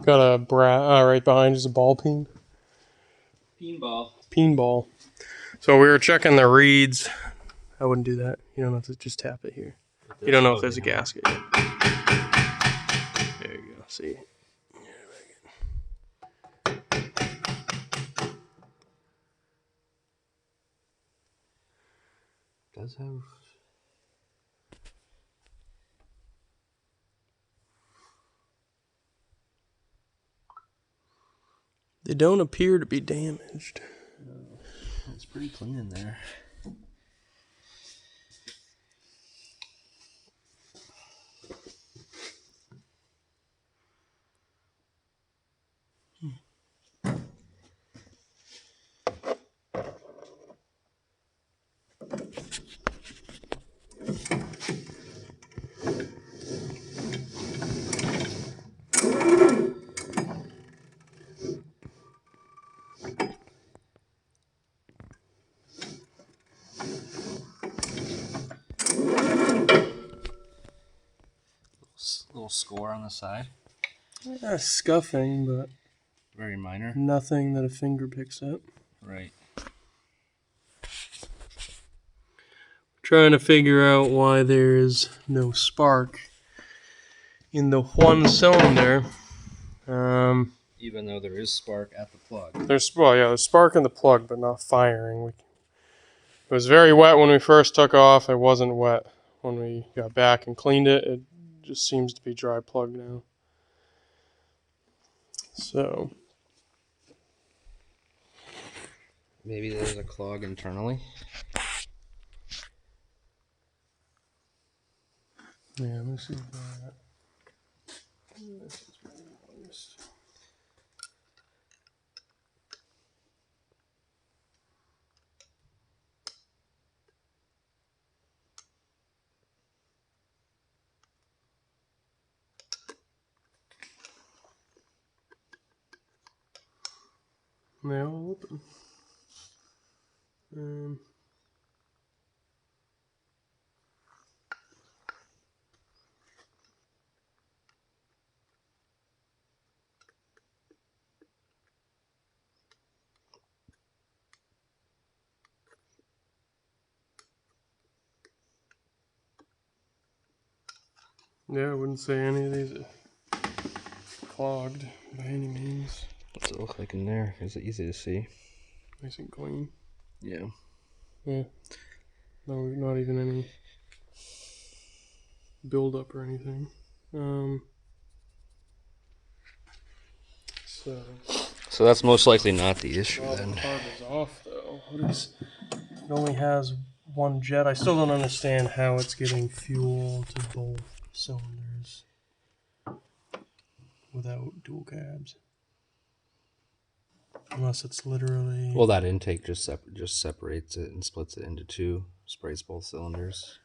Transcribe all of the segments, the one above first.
Got a right behind is a ball peen. Peen ball. So we were checking the reeds. I wouldn't do that. You don't have to just tap it here. You don't know if there's a gasket yet. There you go. See. Does have. They don't appear to be damaged. No, it's pretty clean in there. Little score on the side. Yeah, scuffing, but very minor. Nothing that a finger picks up. Right. Trying to figure out why there is no spark in the one cylinder. Even though there is spark at the plug. There's spark in the plug, but not firing. It was very wet when we first took off. It wasn't wet when we got back and cleaned it. It just seems to be dry plug now. So maybe there's a clog internally. Yeah, let me see if they all open. Yeah, I wouldn't say any of these are clogged by any means. What's it look like in there? Is it easy to see? Nice and clean. Yeah. Yeah. No, not even any buildup or anything. So that's most likely not the issue then. The carb is off though. It only has one jet. I still don't understand how it's getting fuel to both cylinders without dual cabs. Unless it's literally... Well, that intake just separates it and splits it into two, sprays both cylinders.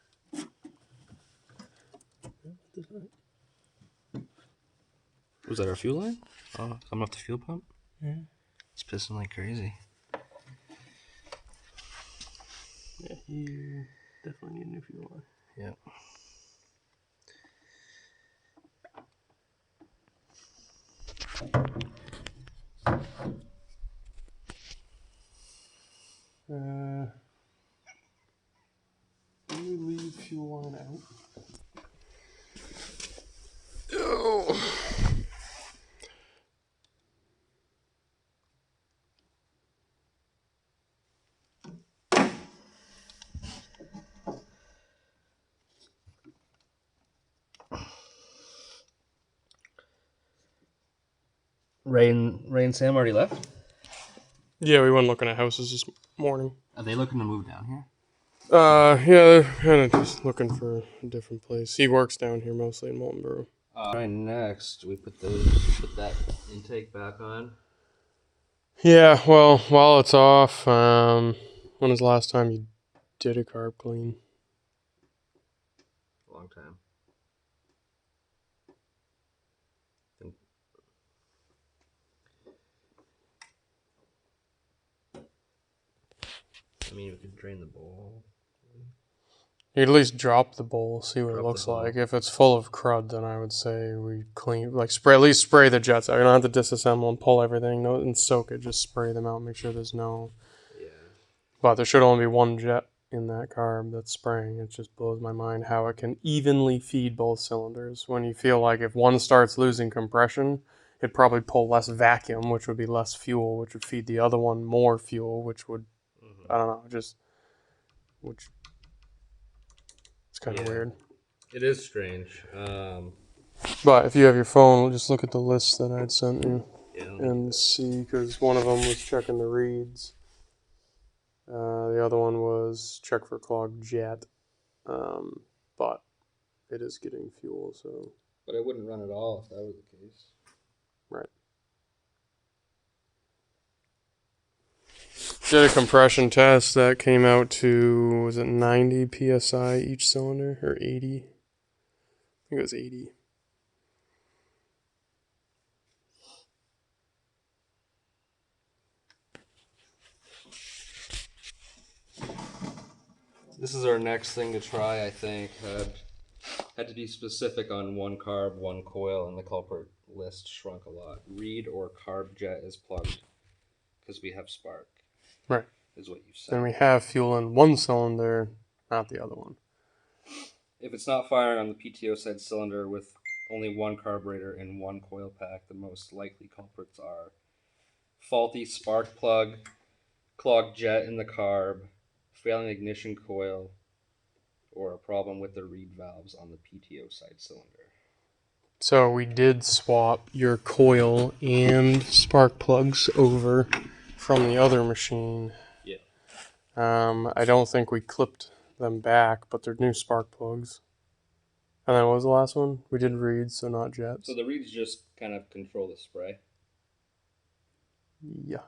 Was that our fuel line? Oh, coming off the fuel pump? Yeah. It's pissing like crazy. Yeah, you definitely need a new fuel line. Yeah. Can you leave fuel line out? Oh. Ray and Sam already left? Yeah, we went looking at houses this morning. Are they looking to move down here? Yeah, they're kind of just looking for a different place. He works down here mostly in Moultonborough. Right, next we put that intake back on. Yeah, well, while it's off, when was the last time you did a carb clean? A long time. I mean, we could drain the bowl. You'd at least drop the bowl, see what it Drop the looks bowl. like. If it's full of crud, then I would say we clean, like spray, at least spray the jets out. You don't have to disassemble and pull everything and soak it. Just spray them out, make sure there's no. Yeah. But there should only be one jet in that carb that's spraying. It just blows my mind how it can evenly feed both cylinders. When you feel like if one starts losing compression, it'd probably pull less vacuum, which would be less fuel, which would feed the other one more fuel, which would, I don't know, just, which, it's kind of weird. It is strange. But if you have your phone, just look at the list that I'd sent you Yeah, and see, because one of them was checking the reads. The other one was check for clogged jet. But it is getting fuel, so. But it wouldn't run at all if that was the case. Right. Did a compression test that came out to, was it 90 psi each cylinder, or 80? I think it was 80. This is our next thing to try, I think. Had to be specific on one carb, one coil, and the culprit list shrunk a lot. Reed or carb jet is plugged because we have spark. Right. Is what you said. And we have fuel in one cylinder, not the other one. If it's not firing on the PTO side cylinder with only one carburetor and one coil pack, the most likely culprits are faulty spark plug, clogged jet in the carb, failing ignition coil, or a problem with the reed valves on the PTO side cylinder. So we did swap your coil and spark plugs over from the other machine. Yeah. I don't think we clipped them back, but they're new spark plugs. And then what was the last one? We did reeds, so not jets. So the reeds just kind of control the spray. Yeah.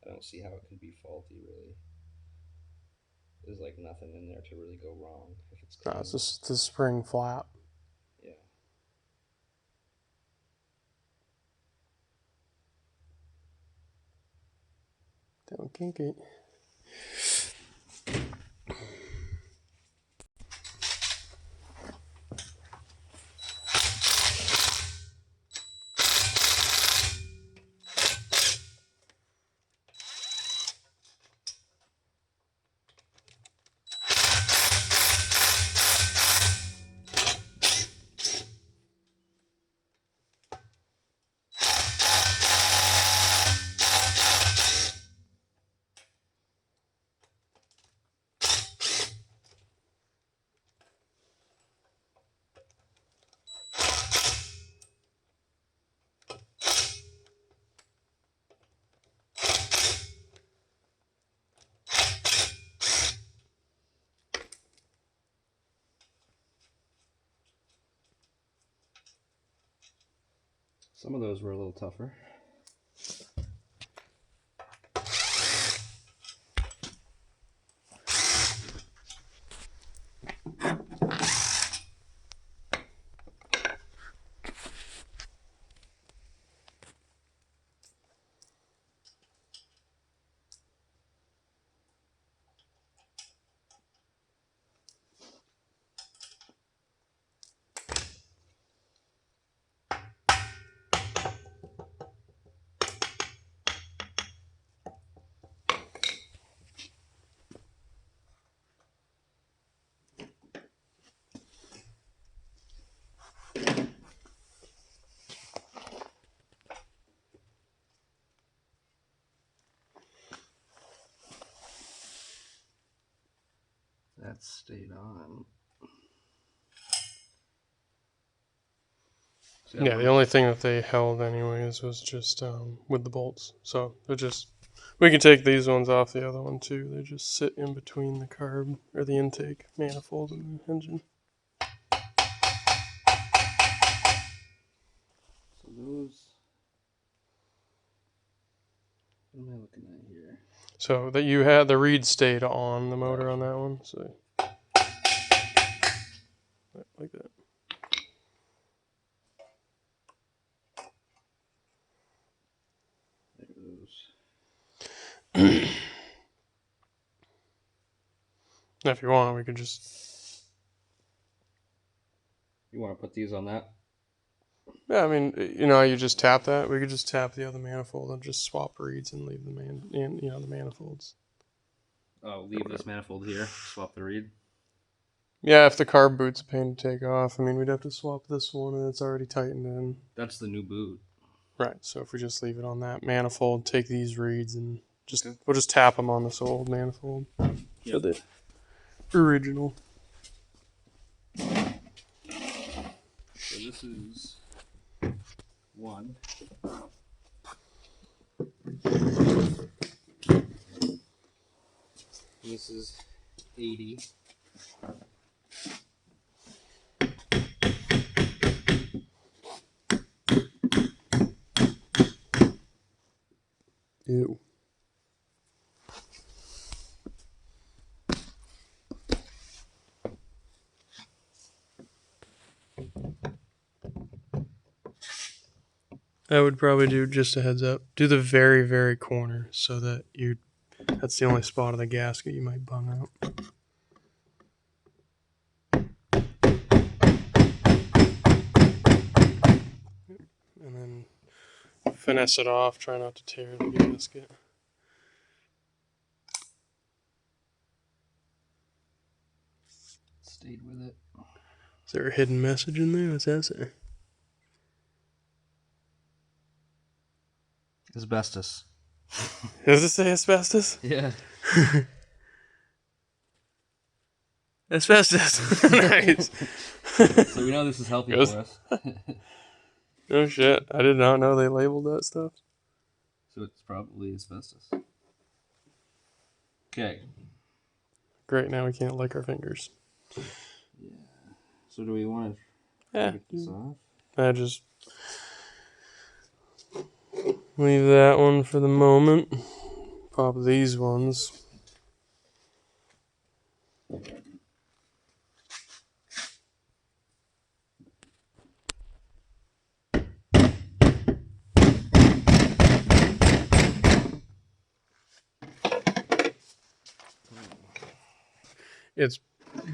I don't see how it could be faulty, really. There's like nothing in there to really go wrong if it's clean. No, it's just the spring flap. Yeah. Don't kink it. Some of those were a little tougher. That stayed on. So Yeah, the only thing that they held anyways was just with the bolts. So they're just, we can take these ones off the other one too. They just sit in between the carb or the intake manifold and the engine. So those. What am I looking at here? So that you had the reed stayed on the motor on that one. So like that. If you want, we could just... You want to put these on that? Yeah, I mean, you just tap that. We could just tap the other manifold and just swap reeds and leave the the manifolds. Oh, leave this manifold here. Swap the reed. Yeah, if the carb boot's a pain to take off, I mean, we'd have to swap this one, and it's already tightened in. That's the new boot. Right. So if we just leave it on that manifold, take these reeds, and we'll just tap them on this old manifold for the original. So this is 1. This is 80. Ew. I would probably do, just a heads up, do the very, very corner so that that's the only spot of the gasket you might bung out. And then finesse it off, try not to tear the gasket. Stayed with it. Is there a hidden message in there? What's that say? Asbestos. Does it say asbestos? Yeah. Asbestos. Nice. So we know this is healthy Goes. for us. Oh shit! I did not know they labeled that stuff. So it's probably asbestos. Okay. Great. Now we can't lick our fingers. Yeah. So do we want to Yeah. take this off? I just leave that one for the moment. Pop these ones. It's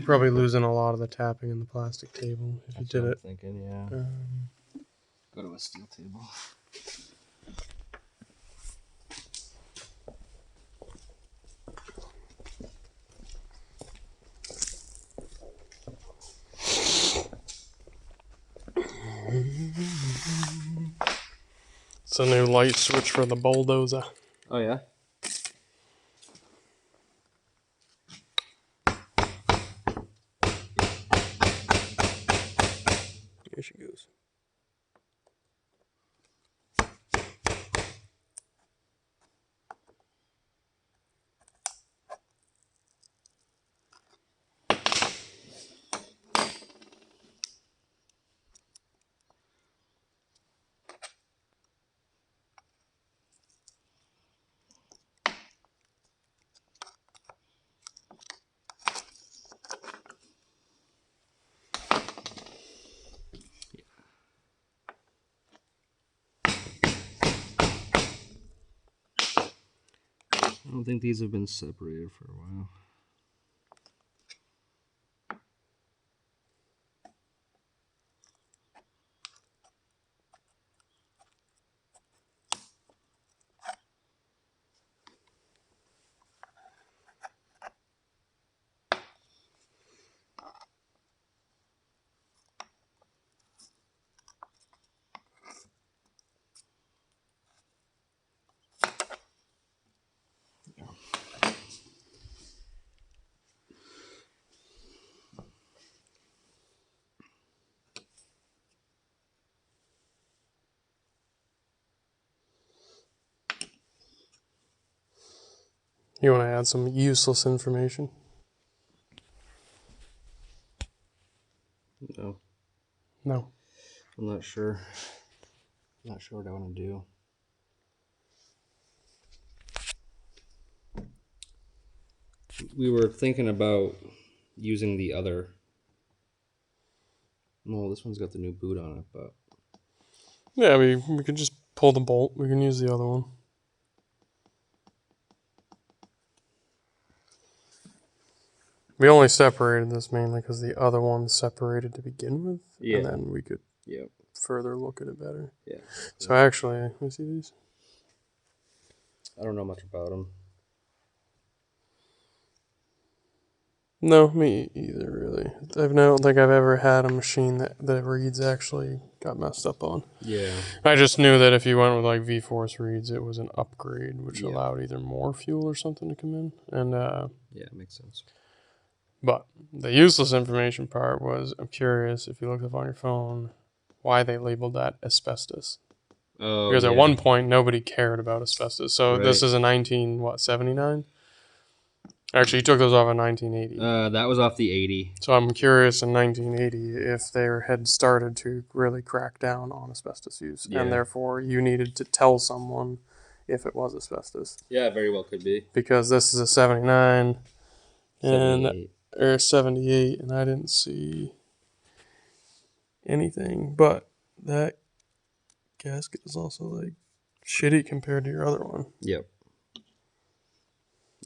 probably losing a lot of the tapping in the plastic table if you did it. I'm thinking, yeah. Go to a steel table. It's a new light switch for the bulldozer. Oh, yeah? Here she goes. I don't think these have been separated for a while. You want to add some useless information? No. No. I'm not sure. I'm not sure what I want to do. We were thinking about using the other. No, this one's got the new boot on it, but Yeah, we could just pull the bolt. We can use the other one. We only separated this mainly because the other one separated to begin with, Yeah. and then we could Yep. further look at it better. Yeah. So actually, let me see these. I don't know much about them. No, me either, really. I don't think I've ever had a machine that the reeds actually got messed up on. Yeah. I just knew that if you went with like V-Force reeds, it was an upgrade, which Yeah. allowed either more fuel or something to come in. And Yeah, it makes sense. but the useless information part was, I'm curious if you looked up on your phone why they labeled that asbestos. Oh, Because yeah. at one point nobody cared about asbestos. So this Right. is a 1979. Actually, he took those off in 1980. That was off the 80. So I'm curious in 1980 if they had started to really crack down on asbestos use, Yeah. and therefore you needed to tell someone if it was asbestos. Yeah, very well could be. Because this is a 79 and 78. or 78, and I didn't see anything, but that gasket is also like shitty compared to your other one. Yep.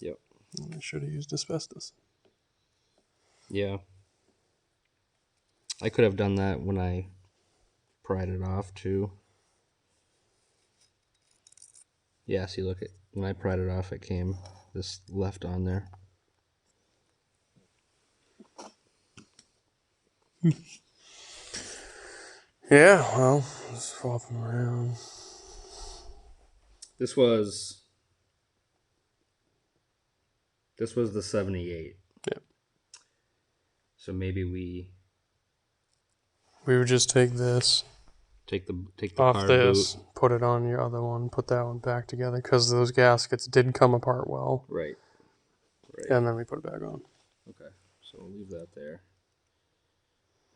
Yep. I should have used asbestos. Yeah. I could have done that when I pried it off too. Yeah, see, look, when I pried it off, it came this left on there. Yeah, well, swap them around. This was the 78. Yep. So maybe we We would just take this take the off carb this, boot. put it on your other one, put that one back together because those gaskets did come apart well. Right. Right. And then we put it back on. Okay. So we'll leave that there.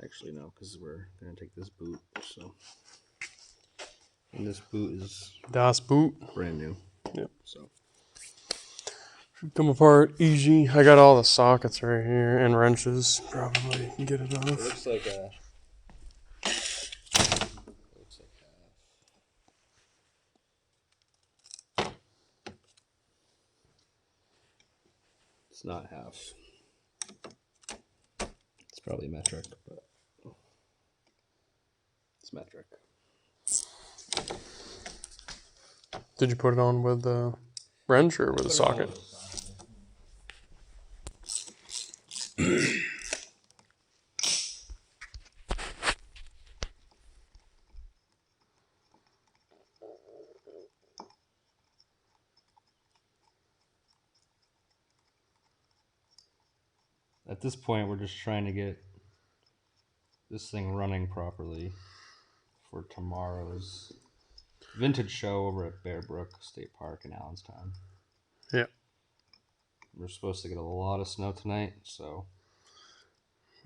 Actually, no, because we're gonna take this boot. So, and this boot is Das Boot. brand new. Yep. So Should come apart easy. I got all the sockets right here and wrenches. Probably can get it off. it looks like a. Looks like half. It's not half. It's probably metric, but it's metric. Did you put it on with the wrench or with the socket? At this point, we're just trying to get this thing running properly for tomorrow's vintage show over at Bear Brook State Park in Allenstown. Yeah. We're supposed to get a lot of snow tonight, so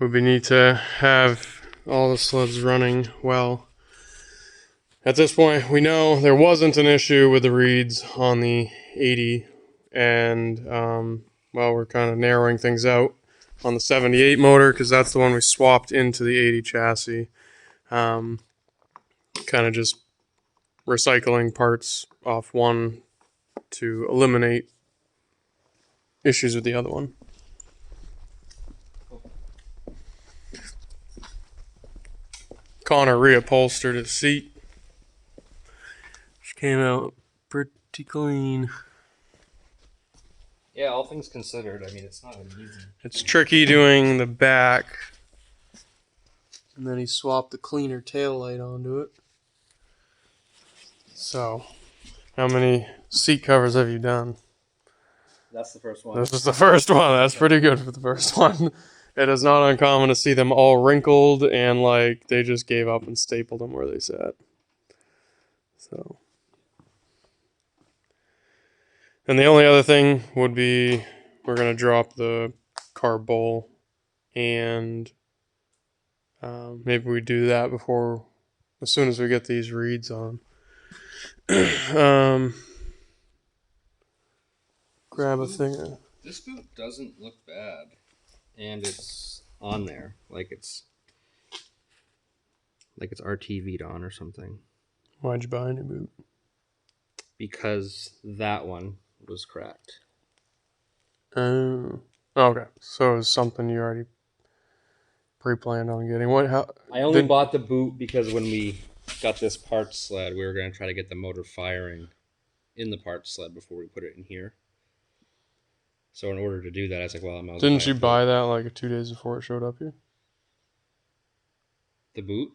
Would be neat to have all the sleds running well. At this point, we know there wasn't an issue with the reeds on the 80, and well, we're kind of narrowing things out on the 78 motor because that's the one we swapped into the 80 chassis. Kind of just recycling parts off one to eliminate issues with the other one. Connor reupholstered his seat, which came out pretty clean. yeah, all things considered, I mean, it's not an easy. It's tricky doing the back. And then he swapped the cleaner tail light onto it. So, how many seat covers have you done? That's the first one. This is the first one. That's pretty good for the first one. It is not uncommon to see them all wrinkled and like they just gave up and stapled them where they sat. So. And the only other thing would be we're going to drop the carb bowl and maybe we do that as soon as we get these reeds on. Grab a thing. This boot doesn't look bad, and it's on there like it's RTV'd on or something. Why'd you buy a new boot? Because that one was cracked. Oh. Okay, so it was something you already pre-planned on getting. What? How? I only bought the boot because when we got this parts sled, we were going to try to get the motor firing in the parts sled before we put it in here. So in order to do that, I was like, well, I might as well Didn't you buy buy that like 2 days before it showed up here? the boot.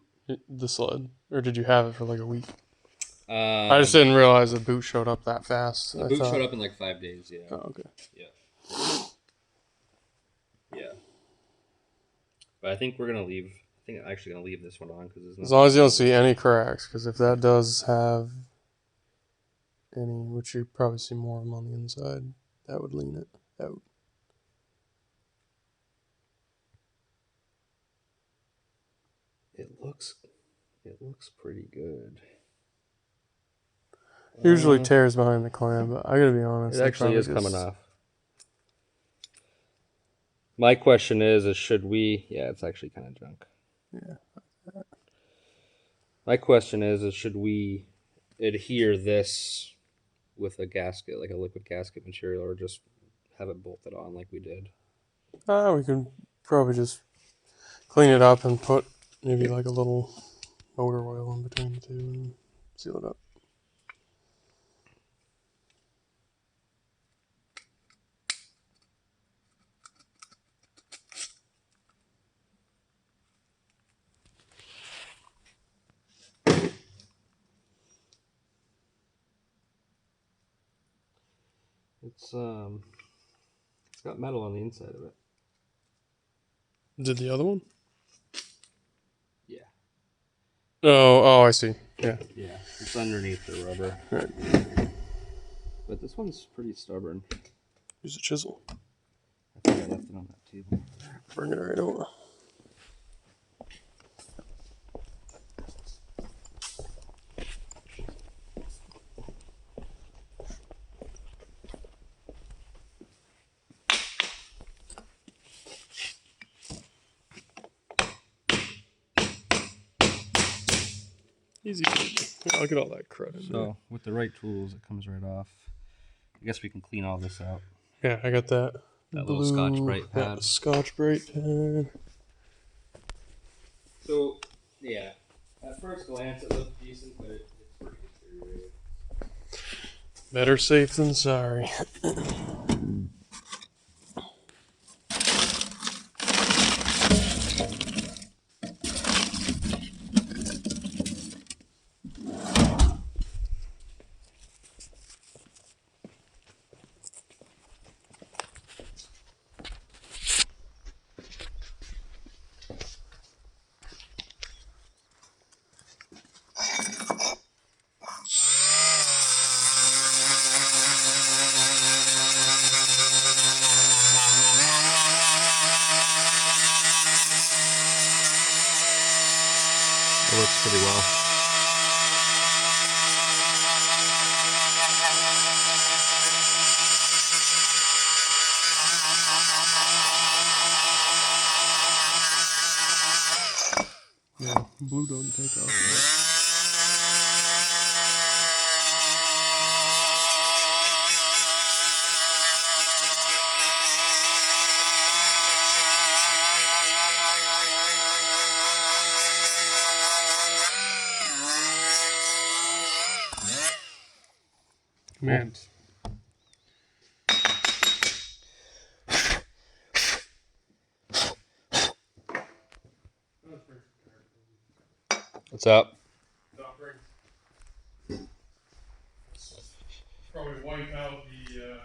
The sled, or did you have it for like a week? I just Um, didn't realize the boot showed up that fast. the I boot thought. showed up in like 5 days. Yeah. Oh, okay. Yeah. But I think we're gonna leave. I think I'm actually gonna leave this one on because As long as you don't see any cracks, because if that does have any, which you probably see more of them on the inside, that would lean it out. It looks pretty good. Usually tears behind the clamp, but I gotta be honest. It actually is coming off. My question is should we? Yeah, it's actually kind of junk. Yeah. My question is should we adhere this with a gasket, like a liquid gasket material, or just have it bolted on like we did? We could probably just clean it up and put maybe like a little motor oil in between the two and seal it up. It's got metal on the inside of it. Did the other one? Yeah. Oh, I see. Yeah. Yeah, it's underneath the rubber. Right. But this one's pretty stubborn. Use a chisel. I think I left it on that table. Bring it right over. Easy. Yeah, I'll get all that crud in there. So with the right tools, it comes right off. I guess we can clean all this out. Yeah, I got that. That blue, little Scotch-Brite pad. Yeah, Scotch-Brite pad. So, yeah. At first glance, it looks decent, but it's pretty deteriorated. Better safe than sorry. It works pretty well. Yeah, blue doesn't take off. Man. What's up? Probably wipe out the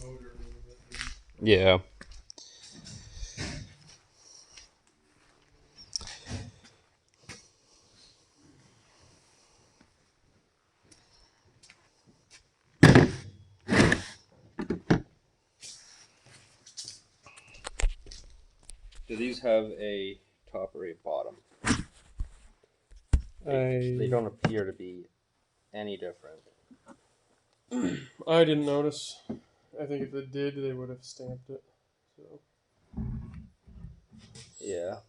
motor a little bit. Yeah. Do these have a top or a bottom? They don't appear to be any different. I didn't notice. I think if it did, they would have stamped it. So. Yeah.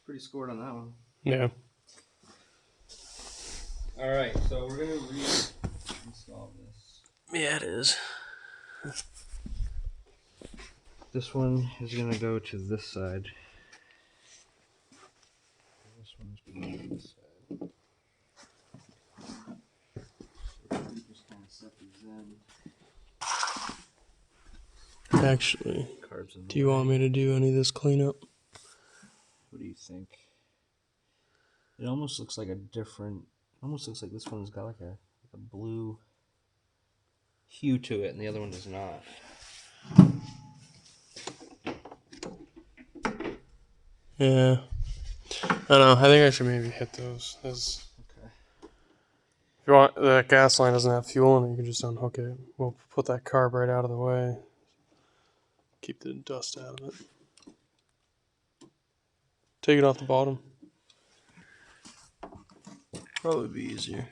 Pretty scored on that one. Yeah. All right, so we're gonna reinstall this. Yeah, it is. This one is gonna go to this side. This one's going to this side. So just kind of set these in. Actually, Carbs in the do you want me to do any of this cleanup? What do you think? It almost looks like a different. Almost looks like this one's got like a blue hue to it, and the other one does not. Yeah. I don't know. I think I should maybe hit those. Okay. If you want, the gas line doesn't have fuel in it, you can just unhook it. We'll put that carb right out of the way. Keep the dust out of it. Take it off the bottom. Probably be easier.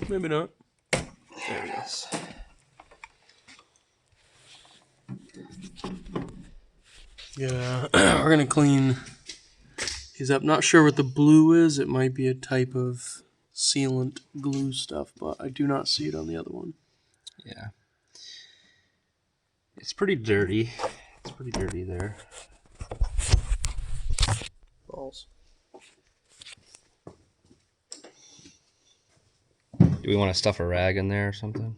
Maybe not. There it is. Yeah, we're gonna clean these up. Not sure what the blue is. It might be a type of sealant glue stuff, but I do not see it on the other one. Yeah. It's pretty dirty. It's pretty dirty there. Balls. Do we want to stuff a rag in there or something?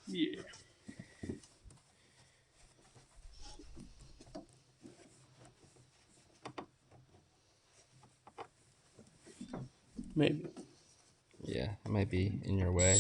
Yeah. Maybe. Yeah, it might be in your way.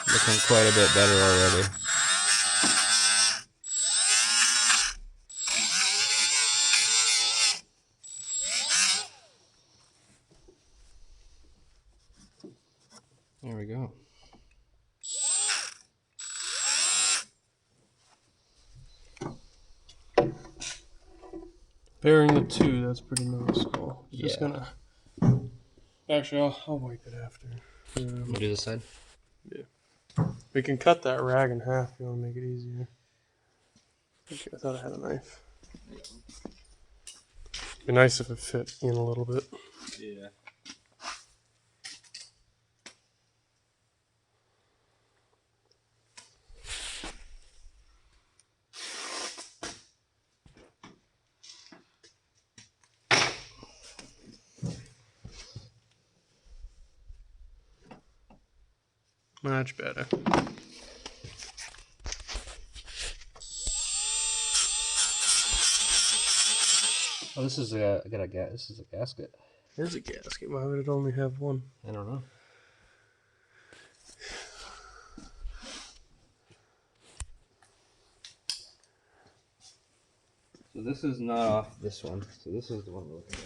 Looking quite a bit better already. There we go. Bearing the two, that's pretty noticeable. Just Yeah. gonna. Actually, I'll wipe it after. We'll do this side. We can cut that rag in half if you want to make it easier. Okay, I thought I had a knife. Be nice if it fit in a little bit. Yeah. Much better. Oh, this is this is a gasket. There's a gasket. Why would it only have one? I don't know. So this is not off this one. So this is the one we're looking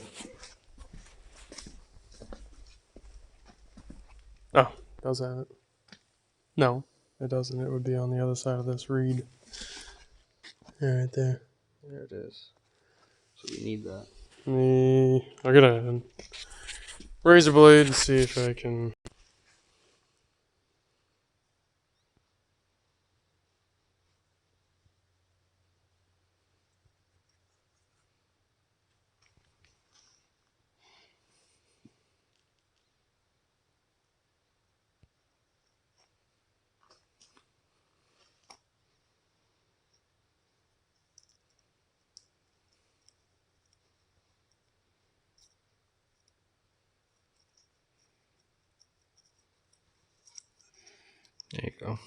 at. Oh, does have it? No, it doesn't. It would be on the other side of this reed. Yeah, right there. There it is. So we need that. I'll get a razor blade and see if I can. There you go.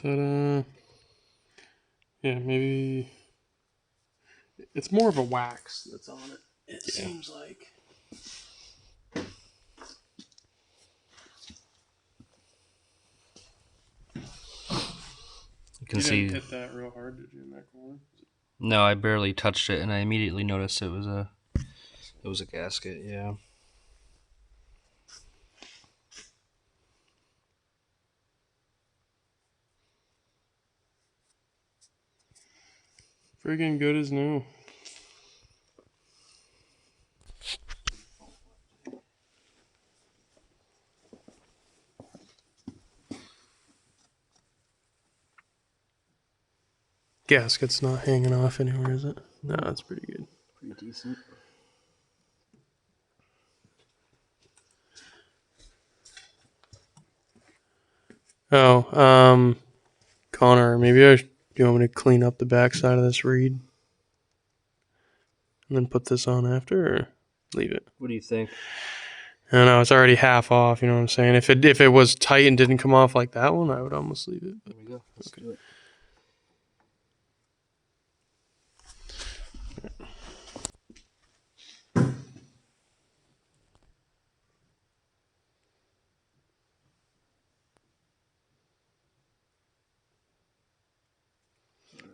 Ta-da. Yeah, maybe it's more of a wax that's on it. It seems like. You can You see. didn't hit that real hard, did you, in that corner? No, I barely touched it, and I immediately noticed it was a gasket. Yeah. Friggin' good as new. Gasket's not hanging off anywhere, is it? No, that's pretty good. Pretty decent. Oh, Connor, maybe do you want me to clean up the backside of this reed? And then put this on after, or leave it? What do you think? I don't know, it's already half off, you know what I'm saying? If it was tight and didn't come off like that one, I would almost leave it. There we go. Let's do it.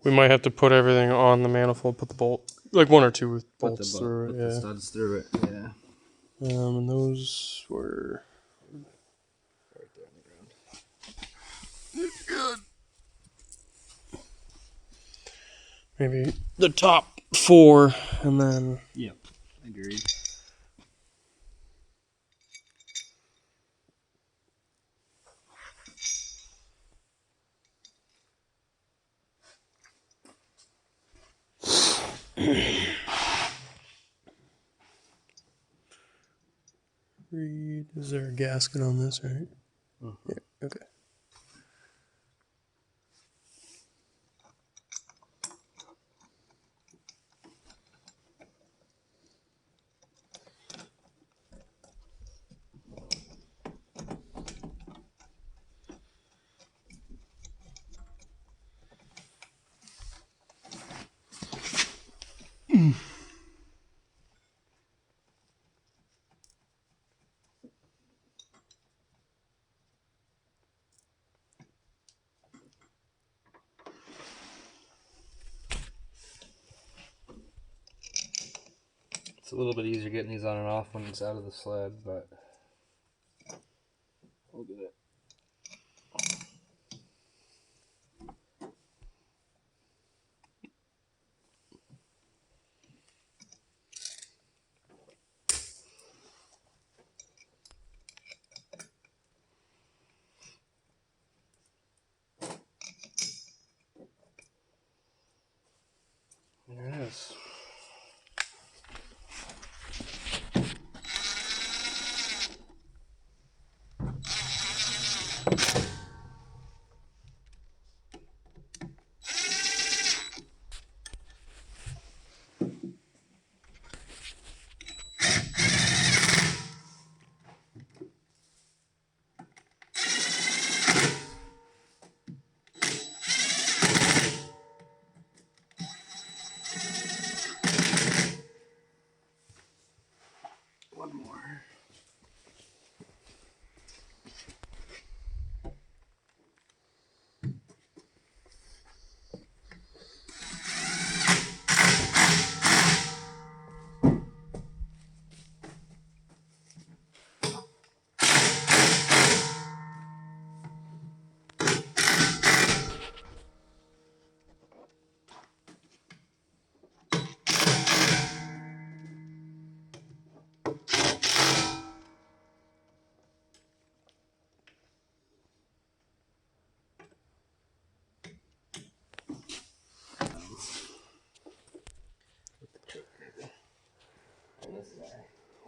We might have to put everything on the manifold, put the bolt, like one or two with bolts through it. Put the studs through it. Yeah. And those were Right there on the ground. good. Maybe the top 4, and then Yep. Agreed. reed. Is there a gasket on this, right? Yeah. Okay. It's a little bit easier getting these on and off when it's out of the sled, but we'll get it. There it is. One more.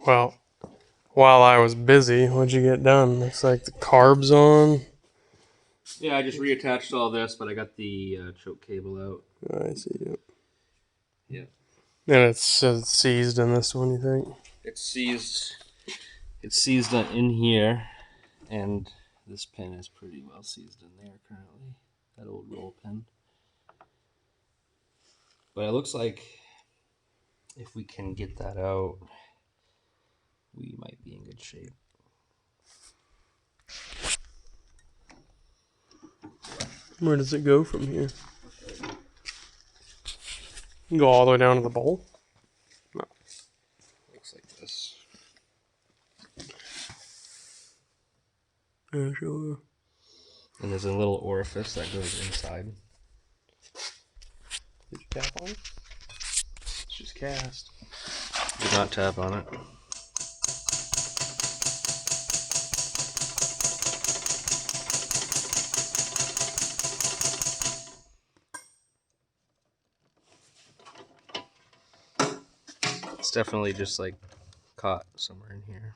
Well, while I was busy, what'd you get done? Looks like the carb's on. Yeah, I just reattached all this, but I got the choke cable out. I see. Yep. Yeah. And it's seized in this one, you think? It's seized. It's seized in here, and this pin is pretty well seized in there currently. that old roll pin. But it looks like if we can get that out, we might be in good shape. Where does it go from here? You go all the way down to the bowl? No. Looks like this. Yeah, sure. And there's a little orifice that goes inside. Did you tap on it? It's just cast. Do not tap on it. It's definitely just like caught somewhere in here.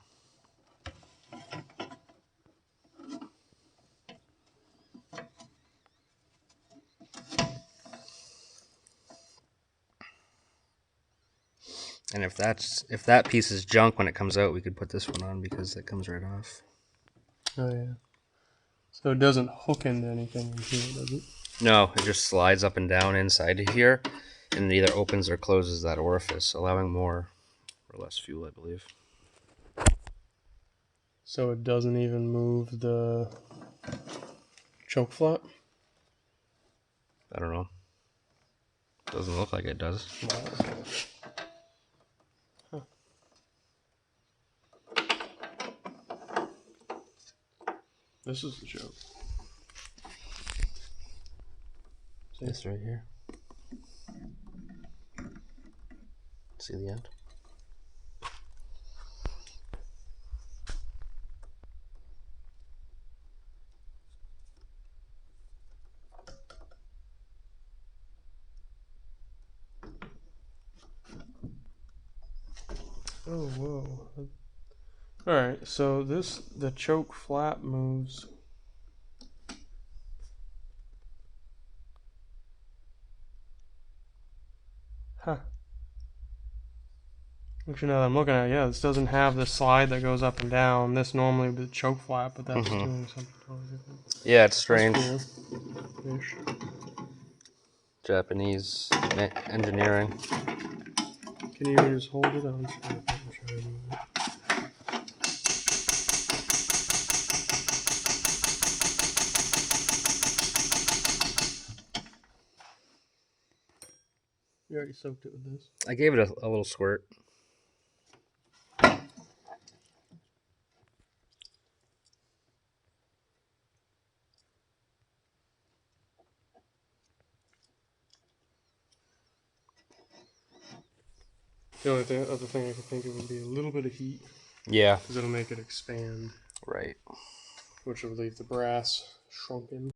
And if that piece is junk when it comes out, we could put this one on because it comes right off. Oh, yeah. So it doesn't hook into anything in here, does it? No, it just slides up and down inside of here, and it either opens or closes that orifice, allowing more or less fuel, I believe. So it doesn't even move the choke flap? I don't know. Doesn't look like it does. Huh. This is the choke. See? This right here. See the end? Oh, whoa. Alright, so the choke flap moves. Huh. Actually, now that I'm looking at it, yeah, this doesn't have the slide that goes up and down. This normally would be the choke flap, but that's doing something totally different. Yeah, it's strange. That's cool. Ish. Japanese engineering. Can you even just hold it on? You already soaked it with this. I gave it a little squirt. The only other thing I could think of would be a little bit of heat, Yeah. because it'll make it expand, Right. which would leave the brass shrunken.